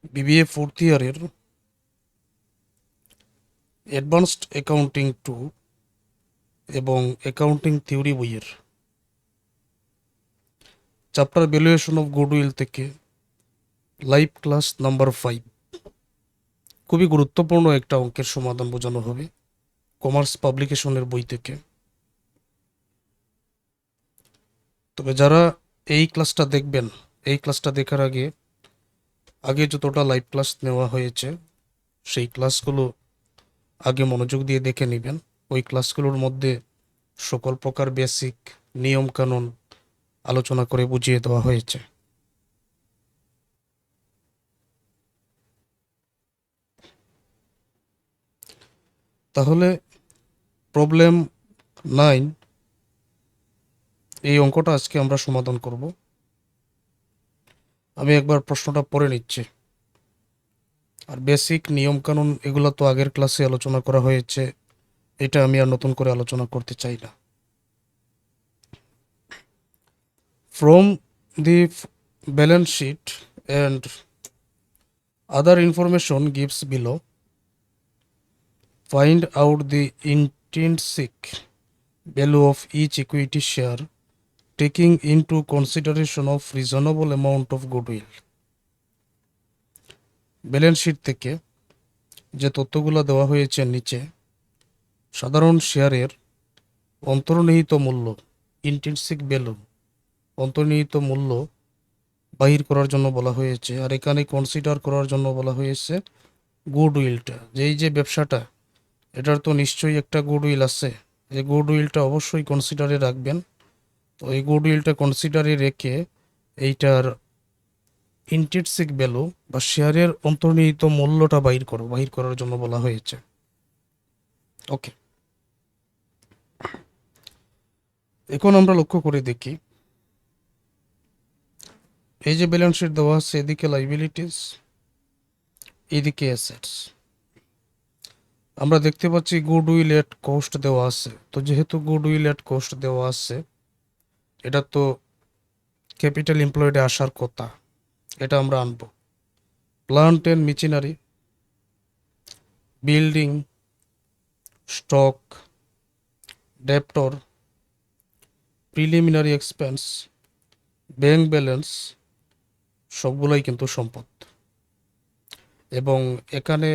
BBA fourth ইয়ারের advanced accounting 2 এবং accounting theory বইয়ের চ্যাপ্টার ভ্যালুয়েশন অফ গুডউইল থেকে লাইভ ক্লাস নাম্বার 5 খুবই গুরুত্বপূর্ণ একটা অঙ্কের সমাধান বোঝানো হবে কমার্স পাবলিকেশনের বই থেকে। তবে যারা এই ক্লাসটা দেখবেন, এই ক্লাসটা দেখার আগে যতটা লাইভ ক্লাস নেওয়া হয়েছে সেই ক্লাসগুলো আগে মনোযোগ দিয়ে দেখে নেবেন। ওই ক্লাসগুলোর মধ্যে সকল প্রকার বেসিক নিয়ম কানুন আলোচনা করে বুঝিয়ে দেওয়া হয়েছে। তাহলে প্রবলেম 9 এই অঙ্কটা আজকে আমরা সমাধান করব। আমি একবার প্রশ্নটা পড়ে নিচ্ছি। আর বেসিক নিয়ম কানুন এগুলো তো আগের ক্লাসে আলোচনা করা হয়েছে, এটা আমি আর নতুন করে আলোচনা করতে চাই না। From the balance sheet and other information gives below, find out the intrinsic value of each equity share taking into consideration of reasonable amount of goodwill। Balance sheet থেকে যে তথ্যগুলো দেওয়া হয়েছে নিচে সাধারণ শেয়ারের অন্তর্নিহিত মূল্য, ইন্ট্রিনসিক ভ্যালু, অন্তর্নিহিত মূল্য বাহির করার জন্য বলা হয়েছে। আর এখানে কনসিডার করার জন্য বলা হয়েছে গুডউইলটা, যে ব্যবসাটা এটার তো নিশ্চয়ই একটা গুডউইল আছে, এই গুডউইলটা অবশ্যই কনসিডারে রাখবেন। তো এই গুডউইলটা কনসিডারে রেখে এইটার ইন্ট্রিনসিক ভ্যালু বা শেয়ারের অন্তর্নিহিত মূল্যটা বাহির করার জন্য বলা হয়েছে। ওকে, এখন আমরা লক্ষ্য করে দেখি এই যে ব্যালেন্স শিট দেওয়া আছে, এদিকে লাইবিলিটিস, এদিকে অ্যাসেটস। আমরা দেখতে পাচ্ছি গুডউইল এট কস্ট দেওয়া আছে। তো যেহেতু গুডউইল এট কস্ট দেওয়া আছে, এটা তো ক্যাপিটাল এমপ্লয়েডে আসার কথা, এটা আমরা আনবো। Plant and machinery, building, stock, debtor, preliminary expense, bank balance সবগুলোই কিন্তু সম্পদ। এবং এখানে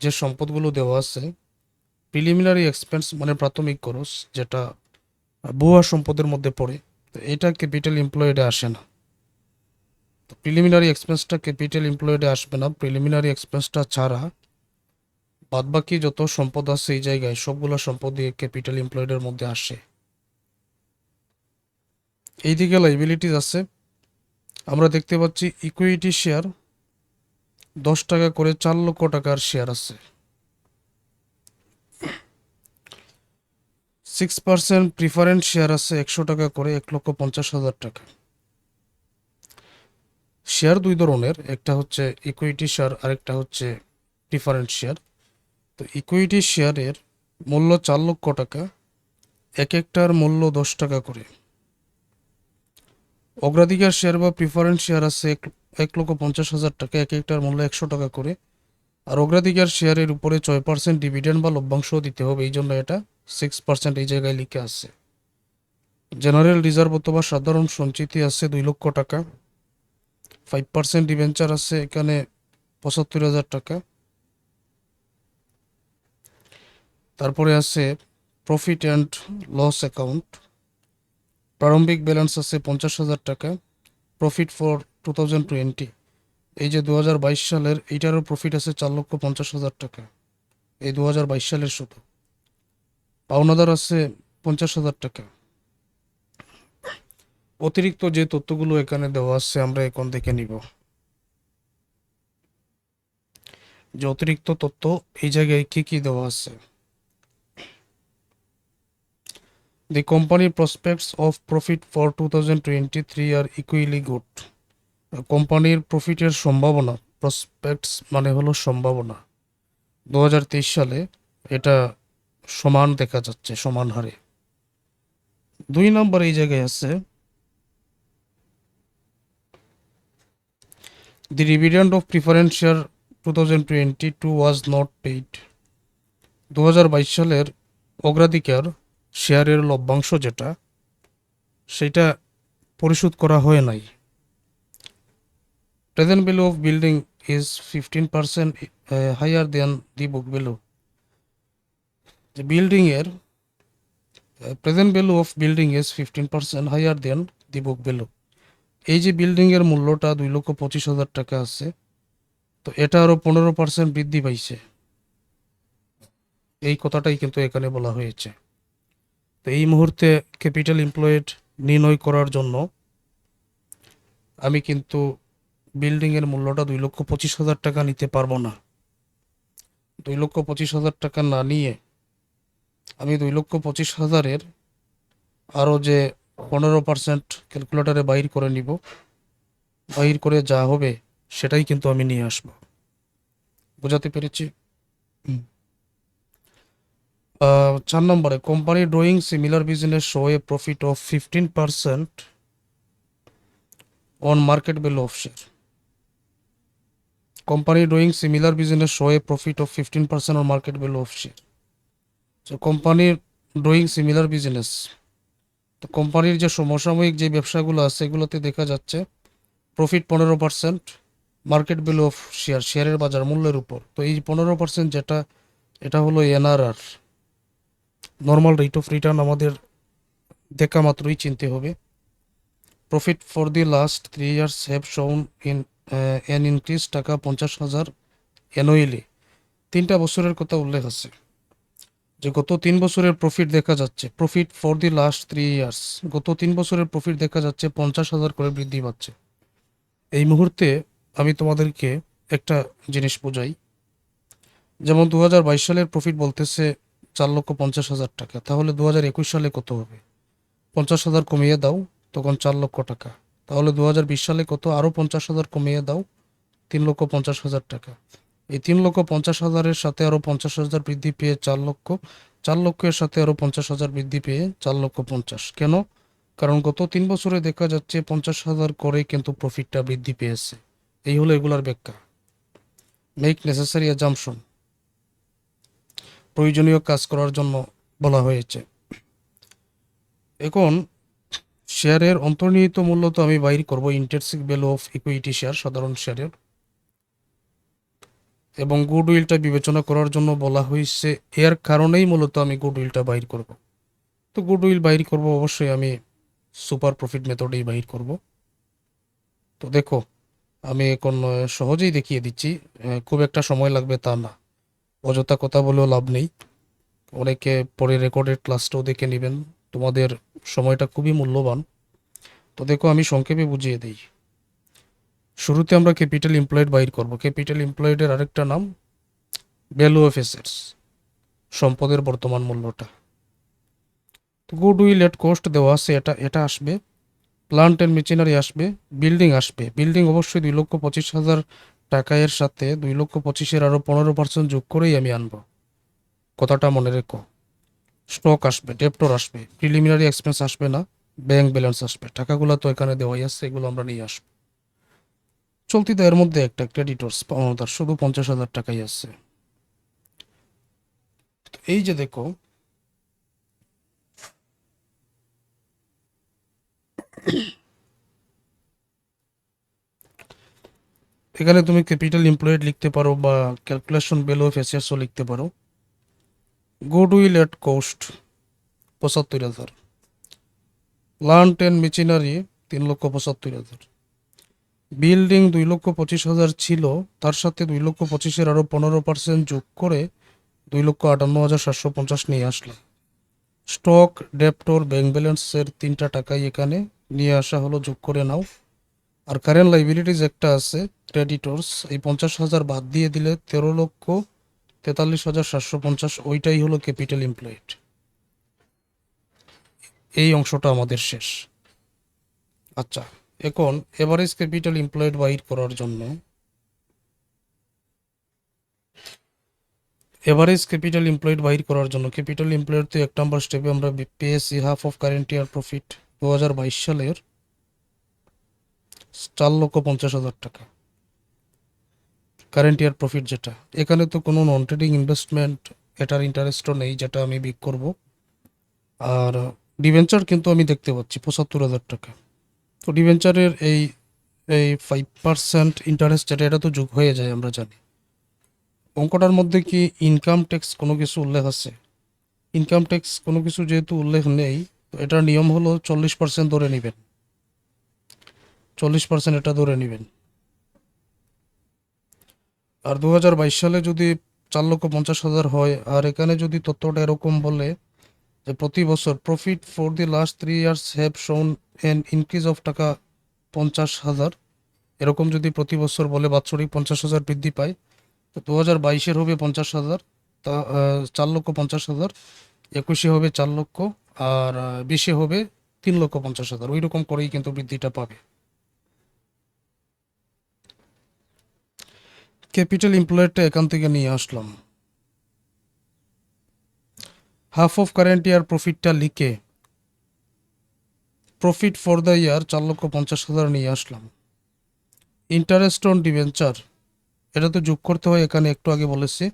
যে সম্পদগুলো দেওয়া আছে, প্রিলিমিনারি এক্সপেন্স মানে প্রাথমিক খরচ, যেটা ভুয়া সম্পদের মধ্যে পড়ে, তো এটা ক্যাপিটাল এমপ্লয়েডে আসে না। তো প্রিলিমিনারি এক্সপেন্সটা ক্যাপিটাল এমপ্লয়েডে আসবে না। প্রিলিমিনারি এক্সপেন্সটা ছাড়া বাদবাকি যত সম্পদ আছে এই জায়গায় সবগুলো সম্পদই ক্যাপিটাল এমপ্লয়েডের মধ্যে আসে। এইদিকে লাইবিলিটিস আছে, আমরা দেখতে পাচ্ছি ইকুইটি শেয়ার 10 টাকা করে 4 লক্ষ টাকার শেয়ার আছে। 6% প্রিফারেন্স শেয়ার আছে 100 টাকা করে, 1,50,000 টাকা। শেয়ার দুই ধরনের, একটা হচ্ছে ইকুইটি শেয়ার, আরেকটা হচ্ছে প্রিফারেন্স শেয়ার। তো ইকুইটি শেয়ারের মূল্য 4 লক্ষ টাকা, এক একটার মূল্য 10 টাকা করে। অগ্রাধিকার শেয়ার বা প্রিফারেন্স শেয়ার আছে 1,50,000 টাকা, এক একটার মূল্য 100 টাকা করে। আর অগ্রাধিকার শেয়ারের উপরে 6% ডিভিডেন্ড বা লভ্যাংশ দিতে হবে, এই জন্য এটা 6% এই জায়গায় লিখে আছে। জেনারেল রিজার্ভ অথবা সাধারণ সঞ্চিতি আছে 2 লক্ষ টাকা। 5% ডিবেঞ্চার আছে এখানে 75,000 টাকা। তারপরে আছে প্রফিট অ্যান্ড লস অ্যাকাউন্ট, প্রারম্ভিক ব্যালেন্স আছে 50,000 টাকা। প্রফিট ফর 2020, এই যে 2022 সালের, এইটারও প্রফিট আছে 4,50,000 টাকা, এই 2022 সালের শুধু। পাওনাদার আছে 50,000 টাকা। অতিরিক্ত যে তথ্যগুলো এখানে দেওয়া আছে আমরা এখন দেখে নিব যে অতিরিক্ত তথ্য এই জায়গায় কি কি দেওয়া আছে। The company prospects of profit for 2023 are equally good. কোম্পানির প্রফিটের সম্ভাবনা, প্রসপেক্টস মানে হলো সম্ভাবনা, 2023 সালে এটা সমান দেখা যাচ্ছে, সমান হারে। 2 নম্বর এই জায়গায় আছে The dividend of preference share 2022 was not paid. 2022 সালের অগ্রাধিকার শেয়ারের লভ্যাংশ যেটা সেটা পরিশোধ করা হয় নাই। Present value of building is 15% higher than the book value. যে বিল্ডিং এর present value of building is 15% higher than the book value. এই যে বিল্ডিং এর মূল্যটা 2,25,000 টাকা আছে, তো এটা আরো 15% বৃদ্ধি পাইছে, এই কথাটাই কিন্তু এখানে বলা হয়েছে। তো এই মুহূর্তে ক্যাপিটাল এমপ্লয়েড নির্ণয় করার জন্য আমি কিন্তু বিল্ডিং এর মূল্যটা 2,25,000 টাকা নিতে পারবো না। 2,25,000 টাকা না নিয়ে আমি 2,25,000-এর আরও যে 15% ক্যালকুলেটারে বাইর করে নিব, বাইর করে যা হবে সেটাই কিন্তু আমি নিয়ে আসবো। বোঝাতে পেরেছি? 4 নম্বরে, company doing similar business show A profit of 15% on market value of share. Company doing similar business show A profit of 15% on market value of share. তো কোম্পানির ডুইং সিমিলার বিজনেস, তো কোম্পানির যে সমসাময়িক যে ব্যবসাগুলো আছে এগুলোতে দেখা যাচ্ছে profit 15% market value of share, শেয়ারের বাজার মূল্যের উপর। তো এই 15% যেটা, এটা হলো NRR, normal rate of return. আমাদের দেখা মাত্রই চিনতে হবে। Profit for the last 3 years have শোন ইন এন ইনক্রিজ টাকা 50,000 অ্যানুয়ালি। 3টা বছরের কথা উল্লেখ আছে যে গত 3 বছরের প্রফিট দেখা যাচ্ছে, profit for the last 3 years, গত 3 বছরের প্রফিট দেখা যাচ্ছে 50,000 করে বৃদ্ধি পাচ্ছে। এই মুহূর্তে আমি তোমাদেরকে একটা জিনিস বোঝাই। যেমন 2022 সালের প্রফিট বলতেছে 4,50,000 টাকা, তাহলে 2021 সালে কত হবে? 50,000 কমিয়ে দাও, তখন 4 লক্ষ টাকা। তাহলে 2020 সালে কত? আরও 50,000 কমিয়ে দাও, 3,50,000 টাকা। এই 3,50,000-এর সাথে আরও 50,000 বৃদ্ধি পেয়ে 4 লক্ষ, 4 লক্ষের সাথে আরও 50,000 বৃদ্ধি পেয়ে 4,50,000। কেন? কারণ গত 3 বছরে দেখা যাচ্ছে 50,000 করে কিন্তু প্রফিটটা বৃদ্ধি পেয়েছে। এই হলো এগুলার ব্যাখ্যা। মেক নেসেসারি অ্যাজাম্পশন, প্রয়োজনীয় কাজ করার জন্য বলা হয়েছে। এখন শেয়ারের অন্তর্নিহিত মূল্য তো আমি বাইর করব, intrinsic value of equity share, সাধারণ শেয়ারের। এবং গুডউইলটা বিবেচনা করার জন্য বলা হয়েছে, এর কারণেই মূলত আমি গুডউইলটা বাইর করব। তো গুডউইল বাইর করব অবশ্যই আমি সুপার প্রফিট মেথডেই বাইর করব। তো দেখো, আমি এখন সহজেই দেখিয়ে দিচ্ছি, খুব একটা সময় লাগবে তা না, অযথা কথা বলেও লাভ নেই। অনেকে পরে রেকর্ডেড ক্লাসটাও দেখে নেবেন, তোমাদের সময়টা খুবই মূল্যবান। তো দেখো, আমি সংক্ষেপে বুঝিয়ে দিই। শুরুতে আমরা ক্যাপিটাল এমপ্লয়েড বাইর করব। ক্যাপিটাল এমপ্লয়েডের আরেকটা নাম ভ্যালু অফ অ্যাসেটস, সম্পদের বর্তমান মূল্যটা। গুডউইল এট কস্ট দেওয়া আছে, এটা এটা আসবে। প্লান্ট অ্যান্ড মেশিনারি আসবে, বিল্ডিং আসবে। বিল্ডিং অবশ্যই 2,25,000 টাকা, এর সাথে 2,25,000-এর আরও 15% যোগ করেই আমি আনবো, কথাটা মনে রেখো। স্টক আসবে, ডেপ্টর আসবে, প্রিলিমিনারি এক্সপেন্স আসবে না, ব্যাংক ব্যালেন্স আসবে। টাকাগুলো তো এখানে দেওয়াই আছে, এগুলো আমরা নিয়ে আসবো। চলতি এর মধ্যে একটা ক্রেডিটর্স পাওনাদার শুধু 50,000 টাকাই আছে। তো এই যে দেখো, এখানে তুমি ক্যাপিটাল এমপ্লয়েড লিখতে পারো বা ক্যালকুলেশন ভ্যালু অফ অ্যাসেটসও লিখতে পারো। Goodwill at cost 75,000, plant and machinery 3,75,000, building 2,25,000 ছিল, তার সাথে 2,25,000 আরও 15% যোগ করে 2,58,750 নিয়ে আসলাম। স্টক, ডেপ্টর, ব্যাংক ব্যালেন্সের 3টা টাকাই এখানে নিয়ে আসা হলো, যোগ করে নাও। আর কারেন্ট লাইবিলিটিজ একটা আছে, ক্রেডিটর্স, এই 50,000 বাদ দিয়ে দিলে 13,43,750, ওইটাই হলো ক্যাপিটাল এমপ্লয়েড। এই অংশটা আমাদের শেষ। আচ্ছা, এখন এভারেজ ক্যাপিটাল এমপ্লয়েড বাইর করার জন্য ক্যাপিটাল এমপ্লয়েড তো 1 নম্বর স্টেপে আমরা পেয়েছি half of current year profit 2022 সালের 4,50,000 টাকা। কারেন্ট ইয়ার প্রফিট যেটা, এখানে তো কোনো নন ট্রেডিং ইনভেস্টমেন্ট, এটার ইন্টারেস্টও নেই যেটা আমি বিক করব। আর ডিভেঞ্চার কিন্তু আমি দেখতে পাচ্ছি ৭৫,০০০ টাকা। তো ডিভেঞ্চারের এই এই 5% ইন্টারেস্ট যেটা, এটা তো যোগ হয়ে যায় আমরা জানি। অঙ্কটার মধ্যে কি ইনকাম ট্যাক্স কোনো কিছু উল্লেখ আছে? ইনকাম ট্যাক্স কোনো কিছু যেহেতু উল্লেখ নেই, তো এটার নিয়ম হলো 40% ধরে নেবেন, 40% এটা ধরে নেবেন। আর 2022 সালে যদি 4,50,000 হয়, আর এখানে যদি তথ্যটা এরকম বলে যে প্রতি বছর profit for the last 3 years have শোন এন ইনক্রিজ অফ টাকা 50,000, এরকম যদি প্রতি বছর বলে বাৎসরিক 50,000 বৃদ্ধি পায়, তো 2022-এর হবে 50,000, তা 4,50,000, 21-এ হবে 4 লক্ষ, আর 20-এ হবে 3,50,000, ওই রকম করেই কিন্তু বৃদ্ধিটা পাবে। ক্যাপিটাল এমপ্লয়েডটা এখান থেকে নিয়ে আসলাম। হাফ অফ কারেন্ট ইয়ার প্রফিটটা লিখে প্রফিট ফর দ্য ইয়ার 4,50,000 নিয়ে আসলাম। ইন্টারেস্ট অন ডিভেঞ্চার, এটা তো যোগ করতে হয়, এখানে একটু আগে বলেছি।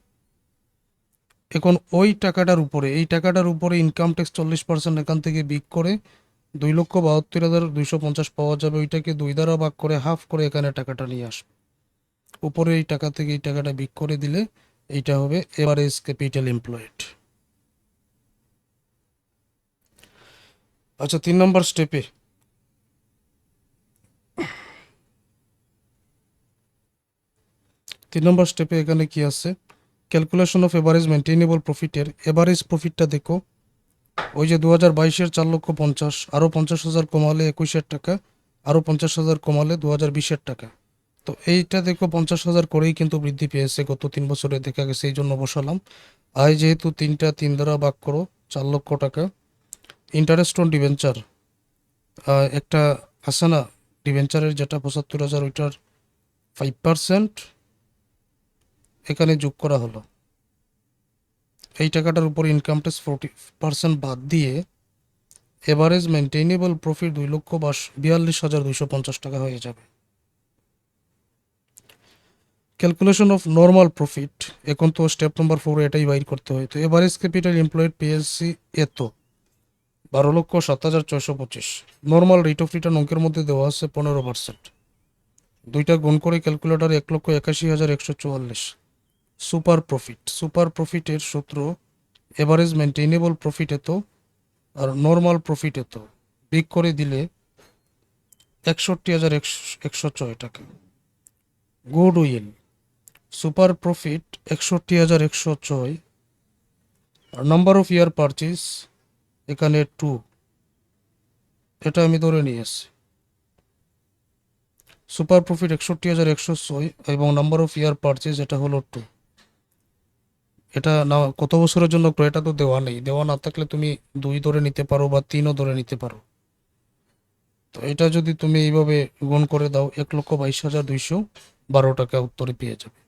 এখন ওই টাকাটার উপরে, এই টাকাটার উপরে ইনকাম ট্যাক্স 40% এখান থেকে বিক করে 2,72,250 পাওয়া যাবে। ওইটাকে 2 দ্বারা ভাগ করে হাফ করে এখানে টাকাটা নিয়ে আসবে। উপরে এই টাকা থেকে এই টাকাটা বিক করে দিলে এইটা হবে এভারেজ ক্যাপিটাল এমপ্লয়েড। আচ্ছা, 3 নম্বর স্টেপে এখানে কি আছে? ক্যালকুলেশন অফ এভারেজ মেনটেনেবল প্রফিটের এভারেজ প্রফিটটা দেখো। ওই যে 2022-এর 4,50,000, আরও 50,000 কমালে 21-এর টাকা, আরও 50,000 কমালে 2020-এর টাকা। তো এইটা দেখো 50,000 করেই কিন্তু বৃদ্ধি পেয়েছে গত 3 বছরে, দেখা গেছে, এই জন্য বসালাম। আয় যেহেতু 3 দ্বারা ভাগ করো, 4 লক্ষ টাকা। ইন্টারেস্ট অন ডিভেঞ্চার, একটা আছে না ডিভেঞ্চারের যেটা 75,000, ওইটার 5% এখানে যোগ করা হলো। এই টাকাটার উপর ইনকাম ট্যাক্স 40% বাদ দিয়ে এভারেজ মেনটেনেবল প্রফিট 2,42,250 টাকা হয়ে যাবে। ক্যালকুলেশন অফ নর্মাল প্রফিট, এখন তো স্টেপ নম্বর 4 এটাই বাইর করতে হয়। তো এভারেজ ক্যাপিটাল এমপ্লয়েড পিএসসি এত 12,07,425। নর্মাল রেট অফ রিটার্ন অঙ্কের মধ্যে দেওয়া আছে 15%। দুইটা গুণ করে ক্যালকুলেটার 1,81,144। সুপার প্রফিটের সূত্র এভারেজ মেনটেনেবল প্রফিট এত আর নর্মাল প্রফিট এত, বিগ করে দিলে 61,106 টাকা। গুড উইল, সুপার প্রফিট 61,106, আর নাম্বার অফ ইয়ার পারচেজ এখানে 2, এটা আমি ধরে নিয়েছি। সুপার প্রফিট 61,106 এবং নাম্বার অফ ইয়ার পারচেজ এটা হলো 2। এটা না কত বছরের জন্য ক্রয়, এটা তো দেওয়া নেই, দেওয়া না থাকলে তুমি 2 ধরে নিতে পারো বা 3ও ধরে নিতে পারো। তো এটা যদি তুমি এইভাবে গুণ করে দাও, 1,22,212 টাকা উত্তরে পেয়ে যাবে।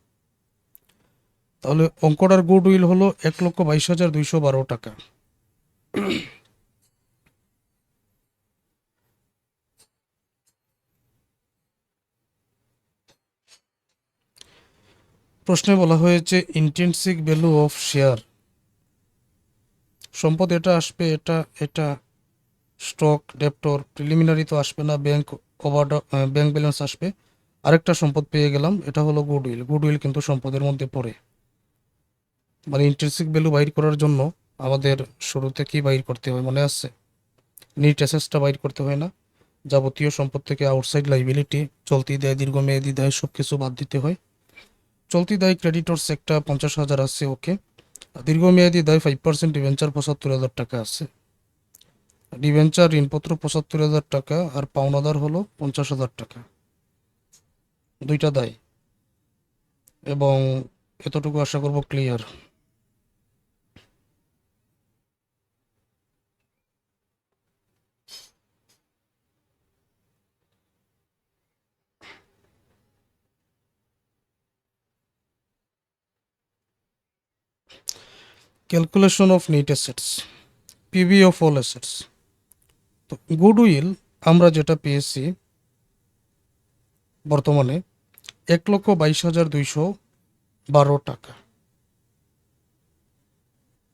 তাহলে অঙ্কটার গুড উইল হলো 1,22,212 টাকা। প্রশ্নে বলা হয়েছে ইন্ট্রিনসিক ভ্যালু অফ শেয়ার, সম্পদ এটা আসবে, এটা এটা স্টক ডেপ্টর, প্রিলিমিনারি তো আসবে না, ব্যাংক ব্যালেন্স আসবে। আরেকটা সম্পদ পেয়ে গেলাম, এটা হলো গুডউইল। গুডউইল কিন্তু সম্পদের মধ্যে পড়ে। মানে ইন্ট্রিনসিক ভ্যালু বাইর করার জন্য আমাদের শুরুতে কি বাইর করতে হয় মনে আছে? নিট অ্যাসেটটা বাইর করতে হয় না? যাবতীয় সম্পদ থেকে আউটসাইড লাইবিলিটি, চলতি দায়, দীর্ঘমেয়াদী দায়, সব কিছু বাদ দিতে হয়। চলতি দায় ক্রেডিটর্স একটা 50,000 আছে, ওকে। দীর্ঘমেয়াদী দায় 5%, ডিভেঞ্চার 75,000 টাকা আছে। ডিভেঞ্চার ঋণপত্র 75,000 টাকা, আর পাওনাদার হলো 50,000 টাকা। দুইটা দায়, এবং এতটুকু আশা করব clear. Calculation of net assets, PB of all assets. তো গুডউইল আমরা যেটা পেয়েছি বর্তমানে 1,22,200 12 টাকা।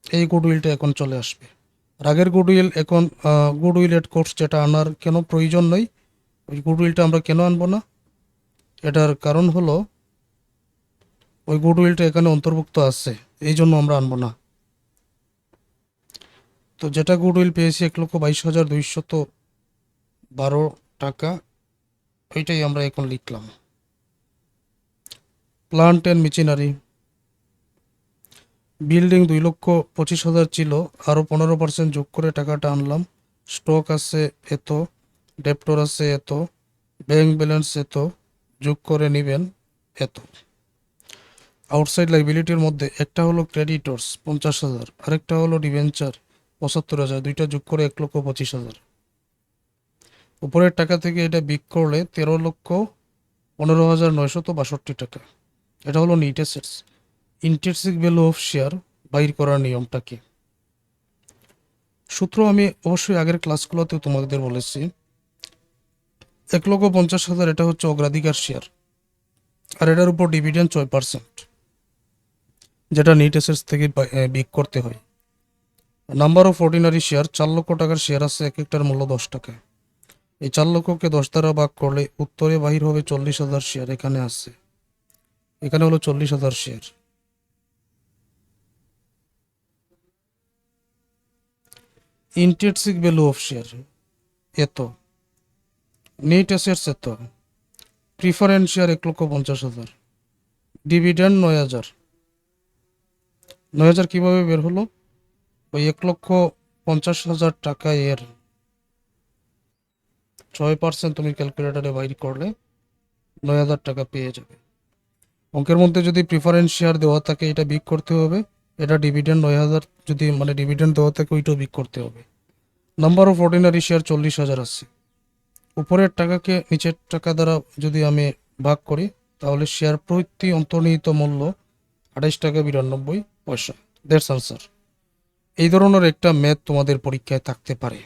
এই গুডউইলটা এখন চলে আসবে। আগের গুডউইল এখন গুডউইল এট কোর্স যেটা আনার কেন প্রয়োজন নেই। ওই গুডউইলটা আমরা কেন আনবো না, এটার কারণ হলো ওই গুডউইলটা এখানে অন্তর্ভুক্ত আছে, এই জন্য আমরা আনবো না। তো যেটা গুডউইল পেয়েছি 1,22,212 টাকা, ওইটাই আমরা এখন লিখলাম। প্লান্ট অ্যান্ড মেশিনারি, বিল্ডিং 2,25,000 ছিল, আরও 15% যোগ করে টাকাটা আনলাম। স্টক আছে এত, ডেপ্টর আছে এত, ব্যাংক ব্যালেন্স এত, যোগ করে নেবেন এত। আউটসাইড লাইবিলিটির মধ্যে একটা হলো ক্রেডিটর্স 50,000, আরেকটা হলো ডিবেঞ্চার 75,000, দুইটা যোগ করে 1,25,000। উপরের টাকা থেকে এটা বিক করলে 13,15,962 টাকা। এটা হলো net assets. Intrinsic value of share বাইর করার নিয়মটা কি? সূত্র আমি অবশ্যই আগের ক্লাসগুলোতেও তোমাদের বলেছি। 1,50,000 এটা হচ্ছে অগ্রাধিকার শেয়ার, আর এটার উপর ডিভিডেন্ড 6%, যেটা নিট অ্যাসেটস থেকে বিক করতে হয়। নাম্বার অফ অর্ডিনারি শেয়ার, 4 লক্ষ টাকার শেয়ার আছে, এক একটার মূল্য 10 টাকা। এই 4 লক্ষকে 10 দ্বারা ভাগ করলে উত্তরে বাহির হবে 40,000 শেয়ার। এখানে আছে, এখানে হলো 40,000 share. Intrinsic value of share এত, নেট অ্যাসেটস এত, প্রিফারেন্স শেয়ার 1,50,000, ডিভিডেন্ড 9,000। 9,000 কিভাবে বের হলো? ওই 1,50,000 টাকা এর 6% তুমি ক্যালকুলেটারে বাইর করলে 9,000 টাকা পেয়ে যাবে। অঙ্কের মধ্যে যদি প্রিফারেন্স শেয়ার দেওয়া থাকে এটা বিক করতে হবে, এটা ডিভিডেন্ড 9,000 যদি মানে ডিভিডেন্ড দেওয়া থাকে ওইটাও বিক করতে হবে। নাম্বার অফ অর্ডিনারি শেয়ার 40,000 আছে। উপরের টাকাকে নিচের টাকা দ্বারা যদি আমি ভাগ করি তাহলে শেয়ার প্রতি অন্তর্নিহিত মূল্য 28 টাকা 92 পয়সা। That's answer. এই ধরনের একটা ম্যাথ তোমাদের পরীক্ষায় থাকতে পারে।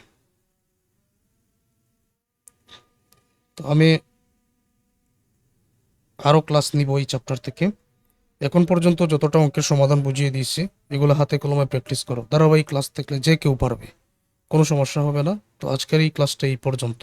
তো আমি আরও ক্লাস নিব এই চ্যাপ্টার থেকে। এখন পর্যন্ত যতটা অঙ্কের সমাধান বুঝিয়ে দিয়েছি এগুলো হাতে কলমে প্র্যাকটিস করো। ধারাবাহিক ক্লাস থাকলে যে কেউ পারবে, কোনো সমস্যা হবে না। তো আজকের এই ক্লাসটা এই পর্যন্ত।